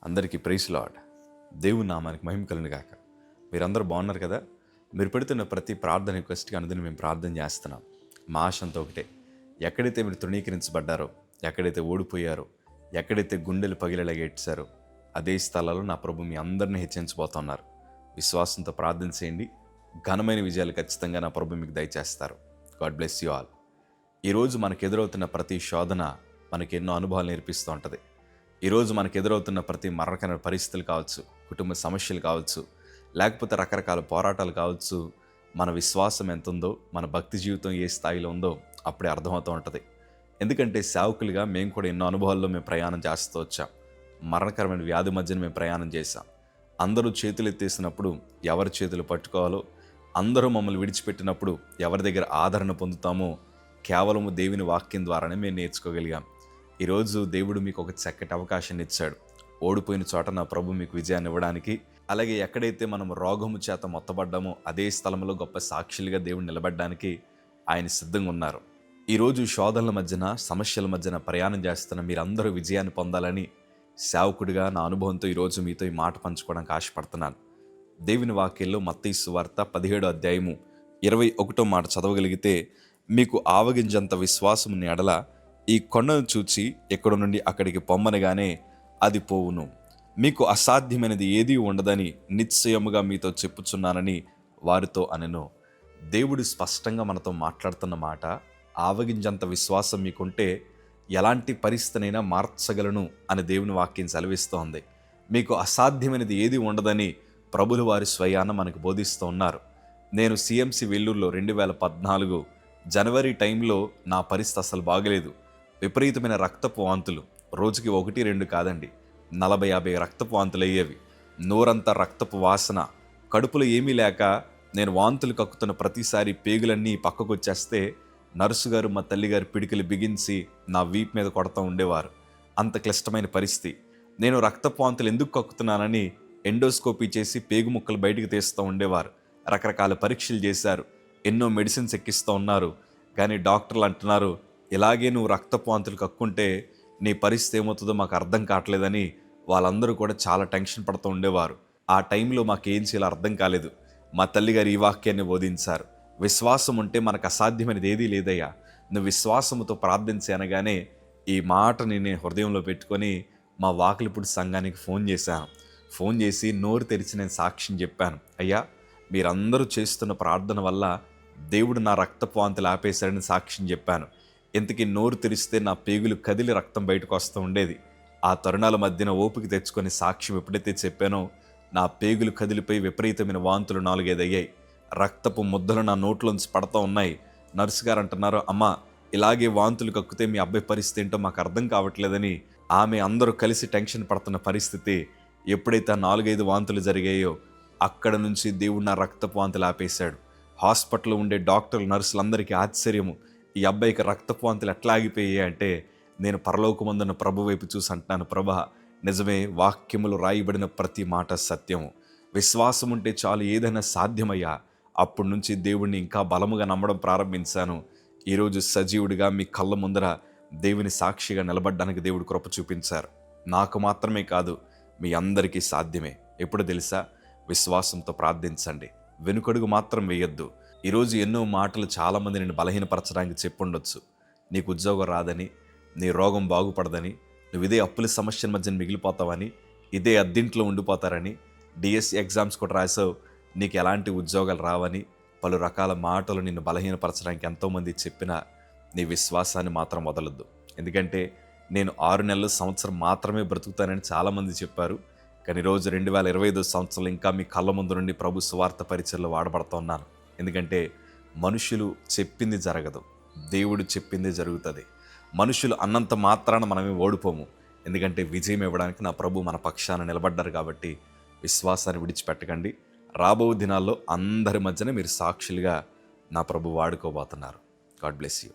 అందరికీ praise lord. దేవుని నామానికి మహిమ కలుగును గాక. మీరందరూ బాగున్నారు కదా? మీరు పెడుతున్న ప్రతి ప్రార్థన రిక్వెస్ట్కి అనుదినం మేము ప్రార్థన చేస్తున్నాం. మా ఆశ అంతా ఒకటే, ఎక్కడైతే మీరు తృణీకరించబడ్డారో, ఎక్కడైతే ఓడిపోయారో, ఎక్కడైతే గుండెలు పగిలేలాగా ఏడ్చారో అదే స్థలాల్లో నా ప్రభు మీ అందరినీ హెచ్చించబోతున్నారు. విశ్వాసంతో ప్రార్థన చేయండి. ఘనమైన విజయాలు ఖచ్చితంగా నా ప్రభు మీకు దయచేస్తారు. God bless you all. ఈరోజు మనకు ఎదురవుతున్న ప్రతి శోధన మనకి ఎన్నో అనుభవాలు నేర్పిస్తూ ఉంటుంది. ఈరోజు మనకు ఎదురవుతున్న ప్రతి మరణకరమైన పరిస్థితులు కావచ్చు, కుటుంబ సమస్యలు కావచ్చు, లేకపోతే రకరకాల పోరాటాలు కావచ్చు, మన విశ్వాసం ఎంత ఉందో, మన భక్తి జీవితం ఏ స్థాయిలో ఉందో అప్పుడే అర్థమవుతూ ఉంటుంది. ఎందుకంటే సేవకులుగా మేము కూడా ఎన్నో అనుభవాల్లో మేము ప్రయాణం చేస్తూ వచ్చాం. మరణకరమైన వ్యాధి మధ్యన మేము ప్రయాణం చేశాం. అందరూ చేతులు ఎత్తేసినప్పుడు ఎవరి చేతులు పట్టుకోవాలో, అందరూ మమ్మల్ని విడిచిపెట్టినప్పుడు ఎవరి దగ్గర ఆదరణ పొందుతామో కేవలము దేవుని వాక్యం ద్వారానే మేము నేర్చుకోగలిగాం. ఈరోజు దేవుడు మీకు ఒక చక్కటి అవకాశాన్ని ఇచ్చాడు. ఓడిపోయిన చోట నా ప్రభు మీకు విజయాన్ని ఇవ్వడానికి, అలాగే ఎక్కడైతే మనం రోగము చేత మొత్తబడ్డామో అదే స్థలంలో గొప్ప సాక్షులుగా దేవుడు నిలబడడానికి ఆయన సిద్ధంగా ఉన్నారు. ఈరోజు శోధనల మధ్యన, సమస్యల మధ్యన ప్రయాణం చేస్తున్న మీరందరూ విజయాన్ని పొందాలని సేవకుడిగా నా అనుభవంతో ఈరోజు మీతో ఈ మాట పంచుకోవడానికి ఆశపడుతున్నాను. దేవుని వాక్యంలో మత్తయి సువార్త 17వ అధ్యాయము 21వ మాట చదవగలిగితే, మీకు ఆవగింజంత విశ్వాసం నీ ఎడల ఈ కొండను చూచి ఎక్కడ నుండి అక్కడికి పొమ్మనగానే అది పోవును. మీకు అసాధ్యమైనది ఏదీ ఉండదని నిశ్చయముగా మీతో చెప్పుచున్నానని వారితో అనెను. దేవుడు స్పష్టంగా మనతో మాట్లాడుతున్న మాట, ఆవగింజంత విశ్వాసం మీకుంటే ఎలాంటి పరిస్థితినైనా మార్చగలను అని దేవుని వాక్యం సెలవిస్తోంది. మీకు అసాధ్యమైనది ఏది ఉండదని ప్రభులు వారి స్వయాన మనకు బోధిస్తూ ఉన్నారు. నేను సిఎంసి వెల్లూరులో 2014 జనవరి టైంలో నా పరిస్థితి అసలు బాగలేదు. విపరీతమైన రక్తపు వాంతులు, రోజుకి 1-2 కాదండి, 40-50 రక్తపు వాంతులు అయ్యేవి. నోరంతా రక్తపు వాసన, కడుపులో ఏమీ లేక నేను వాంతులు కక్కుతున్న ప్రతిసారి పేగులన్నీ పక్కకు వచ్చేస్తే నర్సు గారు, మా తల్లిగారు పిడికిలు బిగించి నా వీపు మీద కొడతా ఉండేవారు. అంత క్లిష్టమైన పరిస్థితి. నేను రక్తపు వాంతులు ఎందుకు కక్కుతున్నానని ఎండోస్కోపీ చేసి పేగు ముక్కలు బయటికి తీస్తూ ఉండేవారు. రకరకాల పరీక్షలు చేశారు, ఎన్నో మెడిసిన్స్ ఎక్కిస్తూ ఉన్నారు. కానీ డాక్టర్లు అంటున్నారు, ఇలాగే నువ్వు రక్తపు వాంతులు కక్కుంటే నీ పరిస్థితి ఏమవుతుందో మాకు అర్థం కావట్లేదని వాళ్ళందరూ కూడా చాలా టెన్షన్ పడుతూ ఉండేవారు. ఆ టైంలో మాకేం చేయాలో అర్థం కాలేదు. మా తల్లిగారు ఈ వాక్యాన్ని బోధించారు, విశ్వాసం ఉంటే మనకు అసాధ్యమైనది ఏదీ లేదయ్యా, నువ్వు విశ్వాసముతో ప్రార్థించి అనగానే ఈ మాటని నేను హృదయంలో పెట్టుకొని మా వాకిలిపూడి సంఘానికి ఫోన్ చేసి నోరు తెరిచి నేను సాక్ష్యం చెప్పాను. అయ్యా, మీరందరూ చేస్తున్న ప్రార్థన వల్ల దేవుడు నా రక్తపు వాంతులు ఆపేశాడని సాక్ష్యం చెప్పాను. ఇంతకీ నోరు తెరిస్తే నా పేగులు కదిలి రక్తం బయటకు వస్తూ ఉండేది. ఆ తరుణాల మధ్యన ఓపిక తెచ్చుకొని సాక్ష్యం ఎప్పుడైతే చెప్పానో నా పేగులు కదిలిపోయి విపరీతమైన వాంతులు 4-5 అయ్యాయి. రక్తపు ముద్దలు నా నోట్లోంచి పడుతూ ఉన్నాయి. నర్సు గారు అంటున్నారు, అమ్మా ఇలాగే వాంతులు కక్కితే మీ అబ్బాయి పరిస్థితి ఏంటో మాకు అర్థం కావట్లేదని. ఆమె అందరూ కలిసి టెన్షన్ పడుతున్న పరిస్థితి. ఎప్పుడైతే 4-5 వాంతులు జరిగాయో అక్కడ నుంచి దేవుడు నా రక్తపు వాంతులు ఆపేశాడు. హాస్పిటల్లో ఉండే డాక్టర్లు, నర్సులందరికీ ఆశ్చర్యము, ఈ అబ్బాయికి రక్తపు వాంతులు ఎట్లా ఆగిపోయాయి అంటే, నేను పరలోకమందున్న ప్రభు వైపు చూసి అంటున్నాను, ప్రభా నిజమే, వాక్యములు రాయబడిన ప్రతి మాట సత్యము. విశ్వాసం ఉంటే చాలు, ఏదైనా సాధ్యమయ్యా. అప్పటి నుంచి దేవుడిని ఇంకా బలముగా నమ్మడం ప్రారంభించాను. ఈరోజు సజీవుడిగా మీ కళ్ళ ముందర దేవుని సాక్షిగా నిలబడ్డానికి దేవుడు కృప చూపించారు. నాకు మాత్రమే కాదు, మీ అందరికీ సాధ్యమే. ఎప్పుడు తెలుసా? విశ్వాసంతో ప్రార్థించండి, వెనుకడుగు మాత్రం వేయొద్దు. ఈరోజు ఎన్నో మాటలు చాలామంది నేను బలహీనపరచడానికి చెప్పుండొచ్చు. నీకు ఉద్యోగం రాదని, నీ రోగం బాగుపడదని, నువ్వు ఇదే అప్పుల సమస్యల మధ్య మిగిలిపోతావని, ఇదే అద్దెంట్లో ఉండిపోతారని, డిఎస్సి ఎగ్జామ్స్ కూడా రాసావు, నీకు ఎలాంటి ఉద్యోగాలు రావని, పలు రకాల మాటలు నిన్ను బలహీనపరచడానికి ఎంతోమంది చెప్పినా నీ విశ్వాసాన్ని మాత్రం వదలొద్దు. ఎందుకంటే నేను 6 నెలలు, సంవత్సరం మాత్రమే బ్రతుకుతానని చాలామంది చెప్పారు. కానీ ఈరోజు 2025 సంవత్సరంలో ఇంకా మీ కళ్ళ ముందు నుండి ప్రభు సువార్త పరిచయలో వాడబడుతూ ఉన్నాను. ఎందుకంటే మనుషులు చెప్పింది జరగదు, దేవుడు చెప్పింది జరుగుతుంది. మనుషులు అన్నంత మాత్రాన మనమే ఓడిపోము. ఎందుకంటే విజయం ఇవ్వడానికి నా ప్రభు మన పక్షాన నిలబడ్డారు. కాబట్టి విశ్వాసాన్ని విడిచిపెట్టకండి. రాబో దినాల్లో అందరి మధ్యన మీరు సాక్షులుగా నా ప్రభు వాడుకోబోతున్నారు. God bless you.